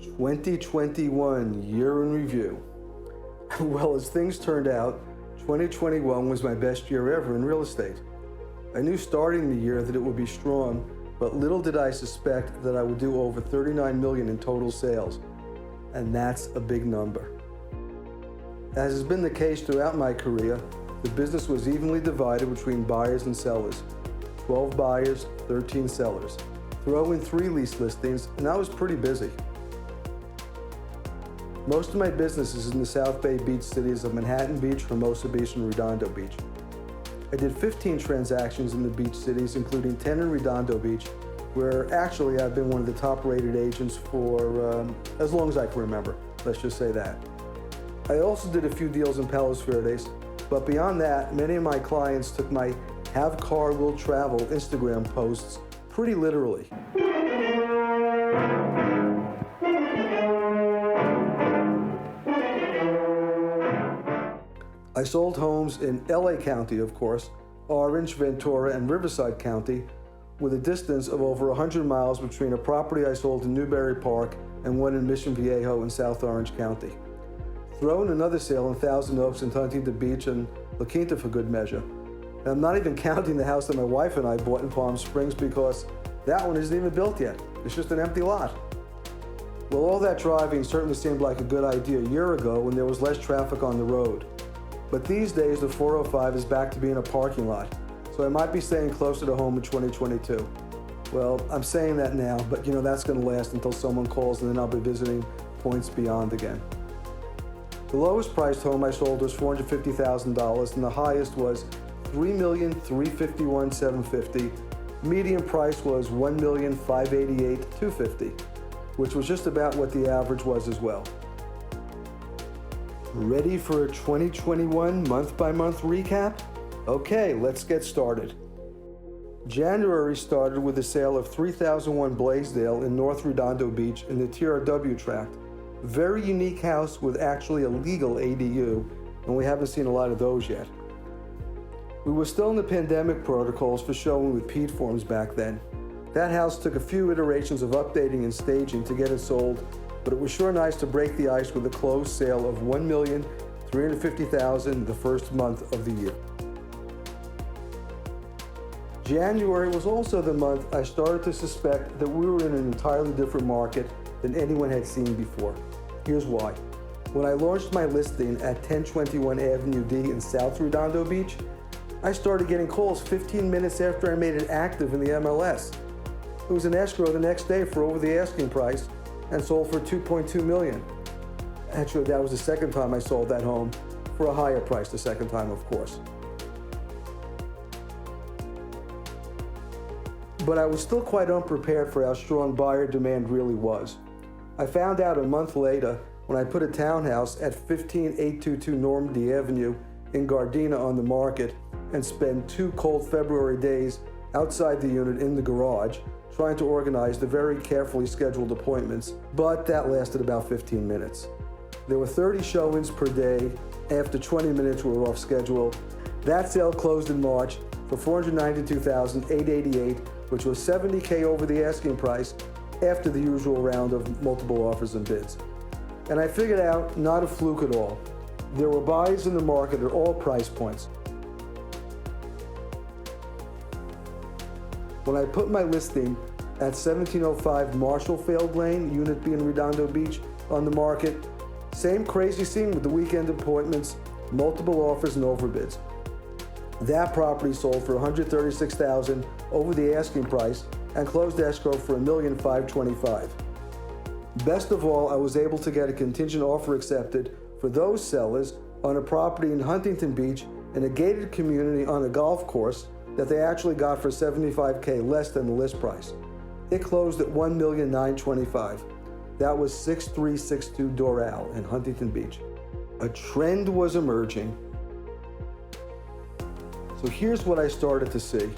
2021 year in review. Well, as things turned out, 2021 was my best year ever in real estate. I knew starting the year that it would be strong, but little did I suspect that I would do over $39 million in total sales. And that's a big number. As has been the case throughout my career, the business was evenly divided between buyers and sellers. 12 buyers, 13 sellers. Throw in 3 lease listings, and I was pretty busy. Most of my business is in the South Bay beach cities of Manhattan Beach, Hermosa Beach, and Redondo Beach. I did 15 transactions in the beach cities, including 10 in Redondo Beach, where actually I've been one of the top-rated agents for as long as I can remember. Let's just say that. I also did a few deals in Palos Verdes, but beyond that, many of my clients took my "Have Car Will Travel" Instagram posts pretty literally. I sold homes in LA County, of course, Orange, Ventura, and Riverside County, with a distance of over 100 miles between a property I sold in Newbury Park and one in Mission Viejo in South Orange County. Throw in another sale in Thousand Oaks and Huntington Beach and Quinta for good measure. And I'm not even counting the house that my wife and I bought in Palm Springs because that one isn't even built yet. It's just an empty lot. Well, all that driving certainly seemed like a good idea a year ago when there was less traffic on the road. But these days, the 405 is back to being a parking lot, so I might be staying closer to home in 2022. Well, I'm saying that now, but that's going to last until someone calls, and then I'll be visiting points beyond again. The lowest priced home I sold was $450,000, and the highest was $3,351,750. Median price was $1,588,250, which was just about what the average was as well. Ready for a 2021 month-by-month recap? Okay, let's get started. January started with the sale of 3001 Blaisdell in North Redondo Beach in the TRW tract. Very unique house with actually a legal ADU, and we haven't seen a lot of those yet. We were still in the pandemic protocols for showing with PED forms back then. That house took a few iterations of updating and staging to get it sold, but it was sure nice to break the ice with a closed sale of $1,350,000 the first month of the year. January was also the month I started to suspect that we were in an entirely different market than anyone had seen before. Here's why. When I launched my listing at 1021 Avenue D in South Redondo Beach, I started getting calls 15 minutes after I made it active in the MLS. It was an escrow the next day for over the asking price and sold for $2.2 million. Actually, that was the second time I sold that home for a higher price the second time, of course. But I was still quite unprepared for how strong buyer demand really was. I found out a month later when I put a townhouse at 15822 Normandy Avenue in Gardena on the market and spent 2 cold February days outside the unit in the garage trying to organize the very carefully scheduled appointments, but that lasted about 15 minutes. There were 30 showings per day. After 20 minutes, we were off schedule. That sale closed in March for $492,888, which was $70K over the asking price after the usual round of multiple offers and bids. And I figured out, not a fluke at all. There were buyers in the market at all price points. When I put my listing at 1705 Marshallfield Lane, Unit B in Redondo Beach, on the market, same crazy scene with the weekend appointments, multiple offers and overbids. That property sold for $136,000 over the asking price and closed escrow for $1,525,000. Best of all, I was able to get a contingent offer accepted for those sellers on a property in Huntington Beach in a gated community on a golf course that they actually got for $75K less than the list price. It closed at $1,925,000. That was 6362 Doral in Huntington Beach. A trend was emerging. So here's what I started to see.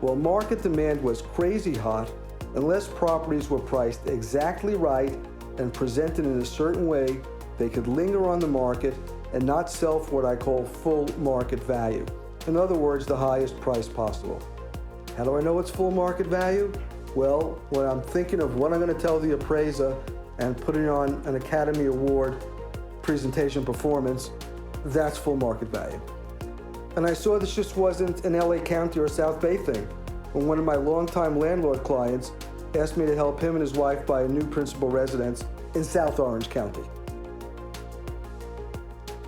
While market demand was crazy hot, unless properties were priced exactly right and presented in a certain way, they could linger on the market and not sell for what I call full market value. In other words, the highest price possible. How do I know it's full market value? Well, when I'm thinking of what I'm going to tell the appraiser and putting on an Academy Award presentation performance, that's full market value. And I saw this just wasn't an LA County or South Bay thing when one of my longtime landlord clients asked me to help him and his wife buy a new principal residence in South Orange County.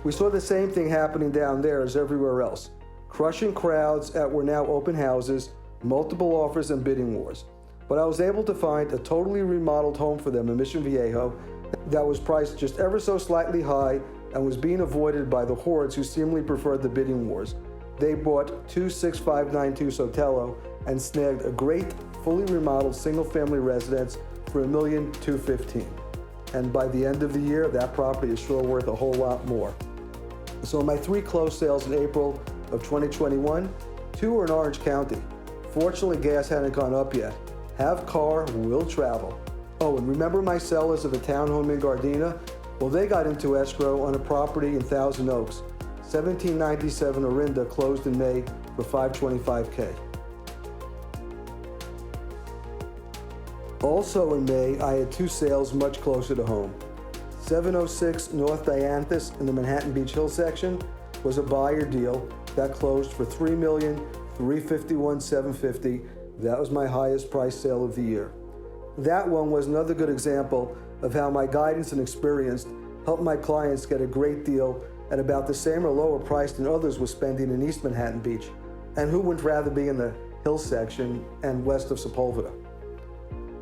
We saw the same thing happening down there as everywhere else. Crushing crowds at were now open houses, multiple offers and bidding wars. But I was able to find a totally remodeled home for them in Mission Viejo that was priced just ever so slightly high and was being avoided by the hordes who seemingly preferred the bidding wars. They bought 26592 Sotelo and snagged a great, fully remodeled single-family residence for $1,215,000. And by the end of the year, that property is sure worth a whole lot more. So my 3 closed sales in April of 2021, 2 were in Orange County. Fortunately, gas hadn't gone up yet. Have car, will travel. Oh, and remember my sellers of the townhome in Gardena? Well, they got into escrow on a property in Thousand Oaks. 1797 Orinda closed in May for $525K. Also in May, I had 2 sales much closer to home. 706 North Dianthus in the Manhattan Beach Hill section was a buyer deal that closed for $3,351,750. That was my highest price sale of the year. That one was another good example of how my guidance and experience helped my clients get a great deal at about the same or lower price than others were spending in East Manhattan Beach. And who wouldn't rather be in the Hill section and west of Sepulveda?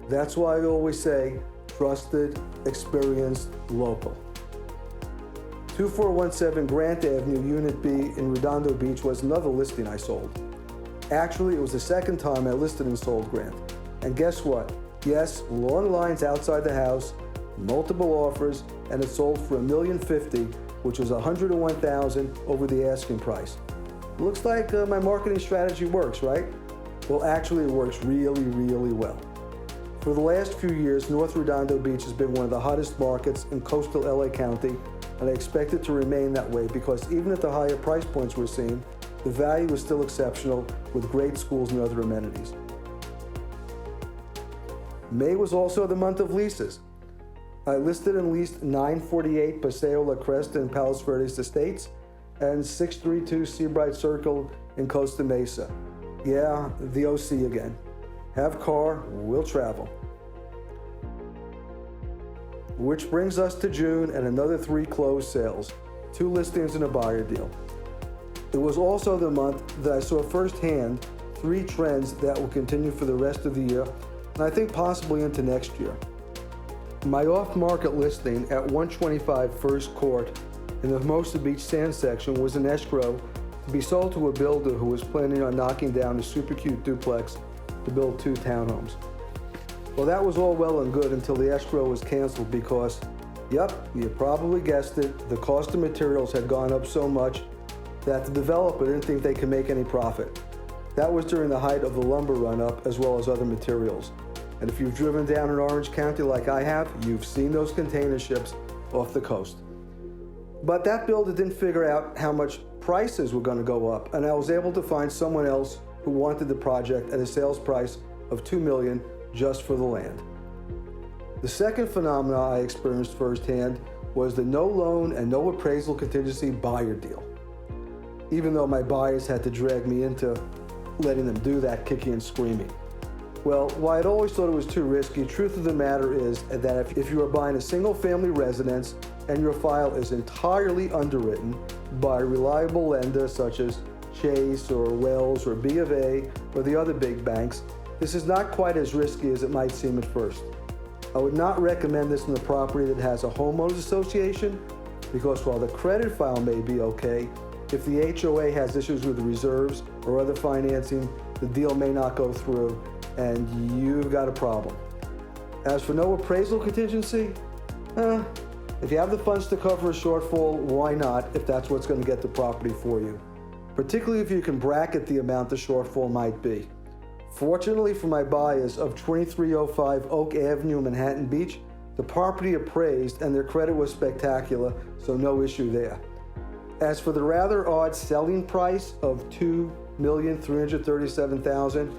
That's why I always say, trusted, experienced, local. 2417 Grant Avenue, Unit B in Redondo Beach was another listing I sold. Actually, it was the second time I listed and sold Grant. And guess what? Yes, long lines outside the house, multiple offers, and it sold for $1,050,000, which was $101,000 over the asking price. Looks like my marketing strategy works, right? Well, actually, it works really, really well. For the last few years, North Redondo Beach has been one of the hottest markets in coastal LA County, and I expect it to remain that way because even at the higher price points we're seeing, the value is still exceptional with great schools and other amenities. May was also the month of leases. I listed and leased 948 Paseo La Cresta in Palos Verdes Estates and 632 Seabright Circle in Costa Mesa. Yeah, the OC again. Have car, will travel. Which brings us to June and another 3 closed sales, 2 listings and a buyer deal. It was also the month that I saw firsthand 3 trends that will continue for the rest of the year, and I think possibly into next year. My off-market listing at 125 First Court in the Hermosa Beach Sand section was in escrow to be sold to a builder who was planning on knocking down a super cute duplex to build 2 townhomes. Well, that was all well and good until the escrow was canceled because, yep, you probably guessed it, the cost of materials had gone up so much that the developer didn't think they could make any profit. That was during the height of the lumber run-up as well as other materials. And if you've driven down in Orange County like I have, you've seen those container ships off the coast. But that builder didn't figure out how much prices were going to go up, and I was able to find someone else who wanted the project at a sales price of $2 million just for the land. The second phenomenon I experienced firsthand was the no loan and no appraisal contingency buyer deal. Even though my buyers had to drag me into letting them do that kicking and screaming. Well, while I'd always thought it was too risky, truth of the matter is that if you are buying a single family residence and your file is entirely underwritten by a reliable lender such as Chase or Wells or B of A or the other big banks, this is not quite as risky as it might seem at first. I would not recommend this in a property that has a homeowners association because while the credit file may be okay, if the HOA has issues with reserves or other financing, the deal may not go through and you've got a problem. As for no appraisal contingency, if you have the funds to cover a shortfall, why not if that's what's going to get the property for you? Particularly if you can bracket the amount the shortfall might be. Fortunately for my buyers of 2305 Oak Avenue, Manhattan Beach, the property appraised and their credit was spectacular, so no issue there. As for the rather odd selling price of $2,337,000,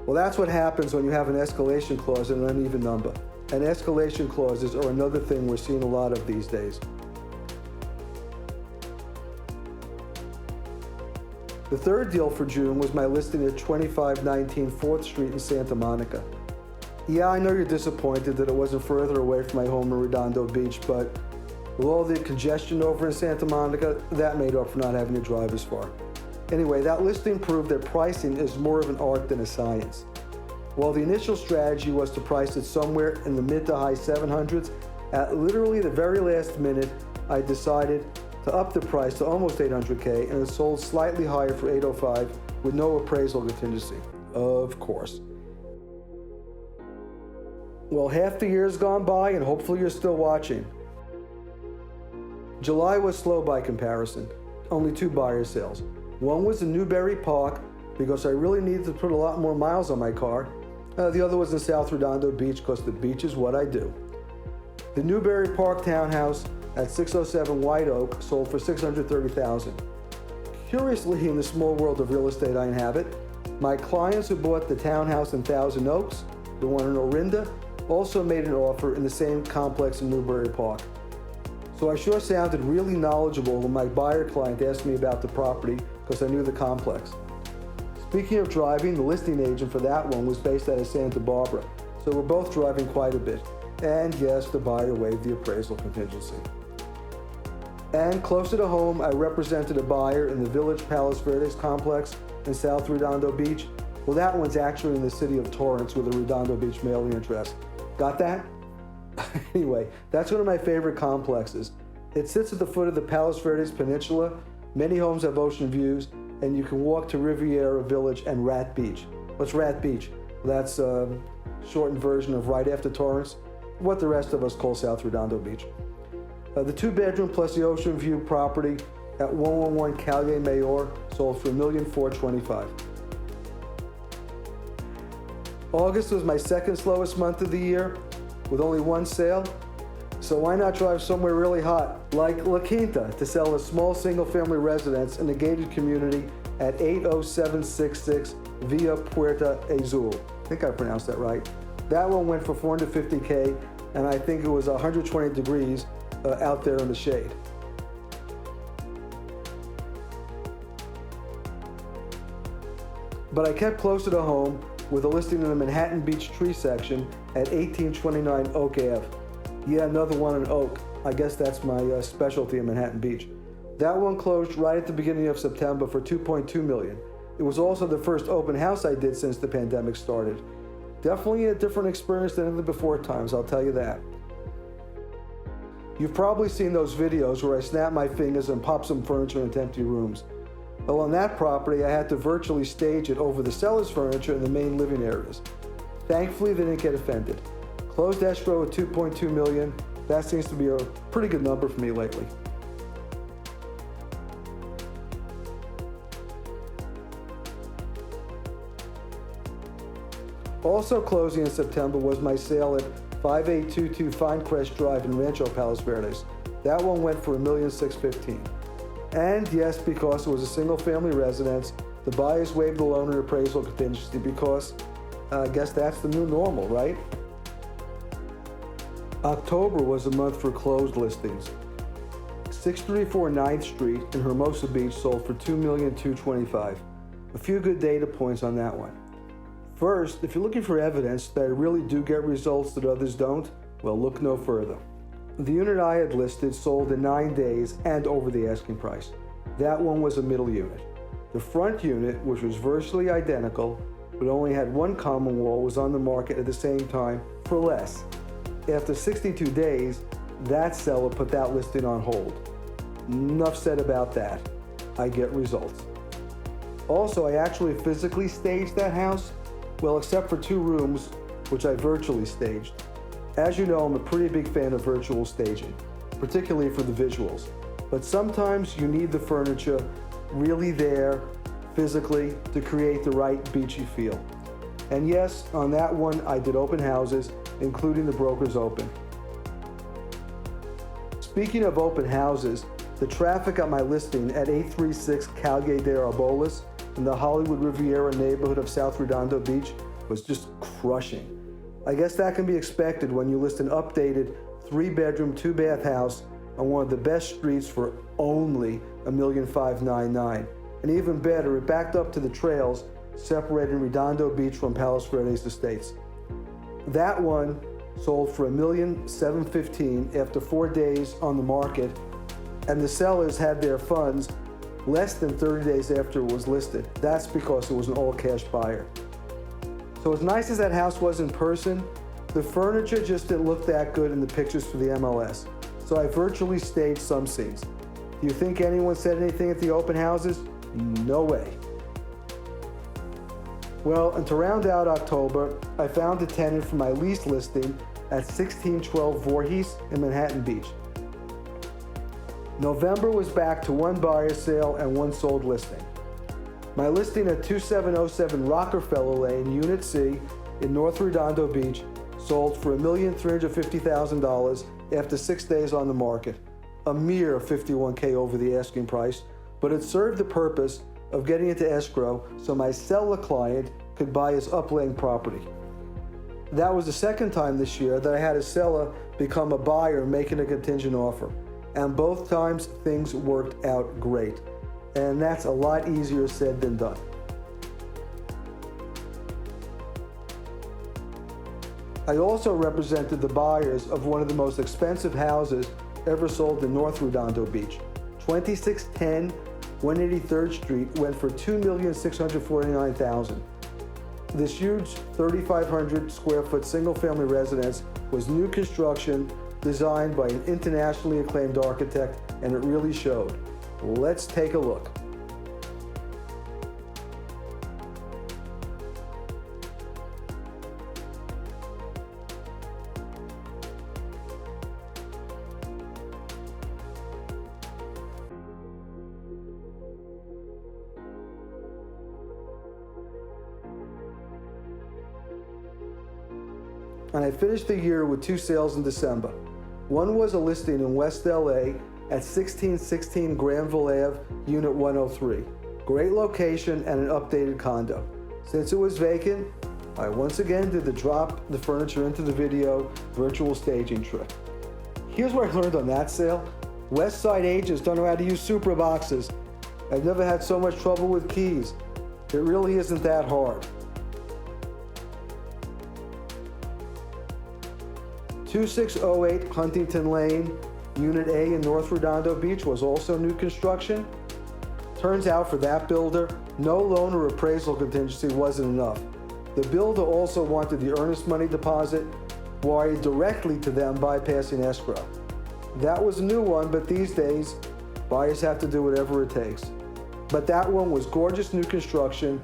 Well, that's what happens when you have an escalation clause and an uneven number. And escalation clauses are another thing we're seeing a lot of these days. The third deal for June was my listing at 2519 4th Street in Santa Monica. Yeah, I know you're disappointed that it wasn't further away from my home in Redondo Beach, but with all the congestion over in Santa Monica, that made up for not having to drive as far. Anyway, that listing proved that pricing is more of an art than a science. While the initial strategy was to price it somewhere in the mid to high 700s, at literally the very last minute, I decided to up the price to almost $800K, and it sold slightly higher for $805 with no appraisal contingency. Of course. Well, half the year's gone by, and hopefully you're still watching. July was slow by comparison. Only 2 buyer sales. One was in Newbury Park because I really needed to put a lot more miles on my car. The other was in South Redondo Beach because the beach is what I do. The Newbury Park townhouse at 607 White Oak sold for $630,000. Curiously, in the small world of real estate I inhabit, my clients who bought the townhouse in Thousand Oaks, the one in Orinda, also made an offer in the same complex in Newbury Park. So I sure sounded really knowledgeable when my buyer client asked me about the property because I knew the complex. Speaking of driving, the listing agent for that one was based out of Santa Barbara, so we're both driving quite a bit. And yes, the buyer waived the appraisal contingency. And closer to home, I represented a buyer in the Village Palos Verdes complex in South Redondo Beach. Well, that one's actually in the city of Torrance with a Redondo Beach mailing address. Got that? Anyway, that's one of my favorite complexes. It sits at the foot of the Palos Verdes Peninsula. Many homes have ocean views, and you can walk to Riviera Village and Rat Beach. What's Rat Beach? Well, that's a shortened version of right after Torrance, what the rest of us call South Redondo Beach. The 2-bedroom plus the ocean view property at 111 Calle Mayor sold for $1,425,000. August was my second slowest month of the year with only 1 sale. So why not drive somewhere really hot like La Quinta to sell a small single-family residence in a gated community at 80766 Via Puerta Azul. I think I pronounced that right. That one went for $450K, and I think it was 120 degrees out there in the shade. But I kept closer to home with a listing in the Manhattan Beach tree section at 1829 Oak Ave. Yeah, another one in Oak. I guess that's my specialty in Manhattan Beach. That one closed right at the beginning of September for $2.2 million. It was also the first open house I did since the pandemic started. Definitely a different experience than in the before times, I'll tell you that. You've probably seen those videos where I snap my fingers and pop some furniture into empty rooms. Well, on that property, I had to virtually stage it over the seller's furniture in the main living areas. Thankfully, they didn't get offended. Closed escrow at $2.2 million. That seems to be a pretty good number for me lately. Also closing in September was my sale at 5822 Finecrest Drive in Rancho Palos Verdes. That one went for $1,615,000. And yes, because it was a single-family residence, the buyers waived the loan and appraisal contingency because I guess that's the new normal, right? October was a month for closed listings. 634 9th Street in Hermosa Beach sold for $2,225,000. A few good data points on that one. First, if you're looking for evidence that I really do get results that others don't, well, look no further. The unit I had listed sold in 9 days and over the asking price. That one was a middle unit. The front unit, which was virtually identical, but only had one common wall, was on the market at the same time for less. After 62 days, that seller put that listing on hold. Enough said about that. I get results. Also, I actually physically staged that house, well, except for 2 rooms, which I virtually staged. As you know, I'm a pretty big fan of virtual staging, particularly for the visuals. But sometimes you need the furniture really there, physically, to create the right beachy feel. And yes, on that one, I did open houses, including the Brokers Open. Speaking of open houses, the traffic on my listing at 836 Calle de Arboles in the Hollywood Riviera neighborhood of South Redondo Beach was just crushing. I guess that can be expected when you list an updated 3-bedroom, 2-bath house on one of the best streets for only $1,599,000. And even better, it backed up to the trails separating Redondo Beach from Palos Verdes Estates. That one sold for $1,715,000 after 4 days on the market, and the sellers had their funds less than 30 days after it was listed. That's because it was an all-cash buyer. So as nice as that house was in person, the furniture just didn't look that good in the pictures for the MLS. So I virtually staged some scenes. Do you think anyone said anything at the open houses? No way. Well, and to round out October, I found a tenant for my lease listing at 1612 Voorhees in Manhattan Beach. November was back to 1 buyer sale and 1 sold listing. My listing at 2707 Rockefeller Lane, Unit C in North Redondo Beach sold for $1,350,000 after 6 days on the market, a mere $51K over the asking price, but it served the purpose of getting into escrow so my seller client could buy his uplaying property. That was the second time this year that I had a seller become a buyer making a contingent offer. And both times things worked out great. And that's a lot easier said than done. I also represented the buyers of one of the most expensive houses ever sold in North Redondo Beach. 2610 183rd Street went for $2,649,000. This huge 3,500 square foot single-family residence was new construction, designed by an internationally acclaimed architect, and it really showed. Let's take a look. And I finished the year with 2 sales in December. One was a listing in West LA at 1616 Granville Ave, Unit 103. Great location and an updated condo. Since it was vacant, I once again did the drop the furniture into the video virtual staging trick. Here's what I learned on that sale. West Side agents don't know how to use super boxes. I've never had so much trouble with keys. It really isn't that hard. 2608 Huntington Lane, Unit A in North Redondo Beach was also new construction. Turns out for that builder, no loan or appraisal contingency wasn't enough. The builder also wanted the earnest money deposit wired directly to them bypassing escrow. That was a new one, but these days, buyers have to do whatever it takes. But that one was gorgeous new construction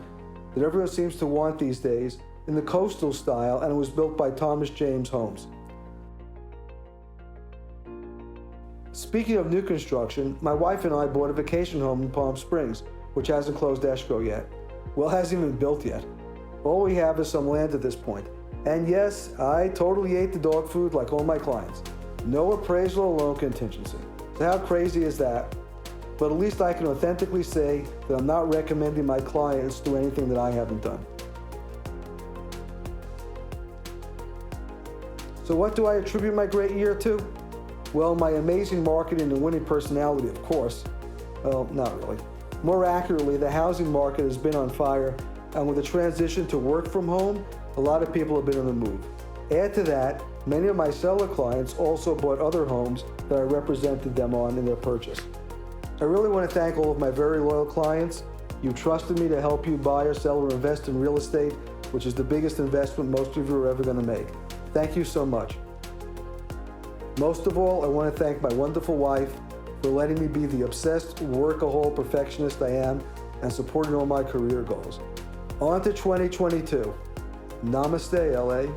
that everyone seems to want these days in the coastal style, and it was built by Thomas James Homes. Speaking of new construction, my wife and I bought a vacation home in Palm Springs, which hasn't closed escrow yet. Well, it hasn't even built yet. All we have is some land at this point. And yes, I totally ate the dog food like all my clients. No appraisal or loan contingency. So how crazy is that? But at least I can authentically say that I'm not recommending my clients do anything that I haven't done. So what do I attribute my great year to? Well, my amazing marketing and winning personality, of course. Well, not really. More accurately, the housing market has been on fire, and with the transition to work from home, a lot of people have been on the move. Add to that, many of my seller clients also bought other homes that I represented them on in their purchase. I really want to thank all of my very loyal clients. You trusted me to help you buy or sell or invest in real estate, which is the biggest investment most of you are ever going to make. Thank you so much. Most of all, I want to thank my wonderful wife for letting me be the obsessed workaholic perfectionist I am and supporting all my career goals. On to 2022. Namaste, LA.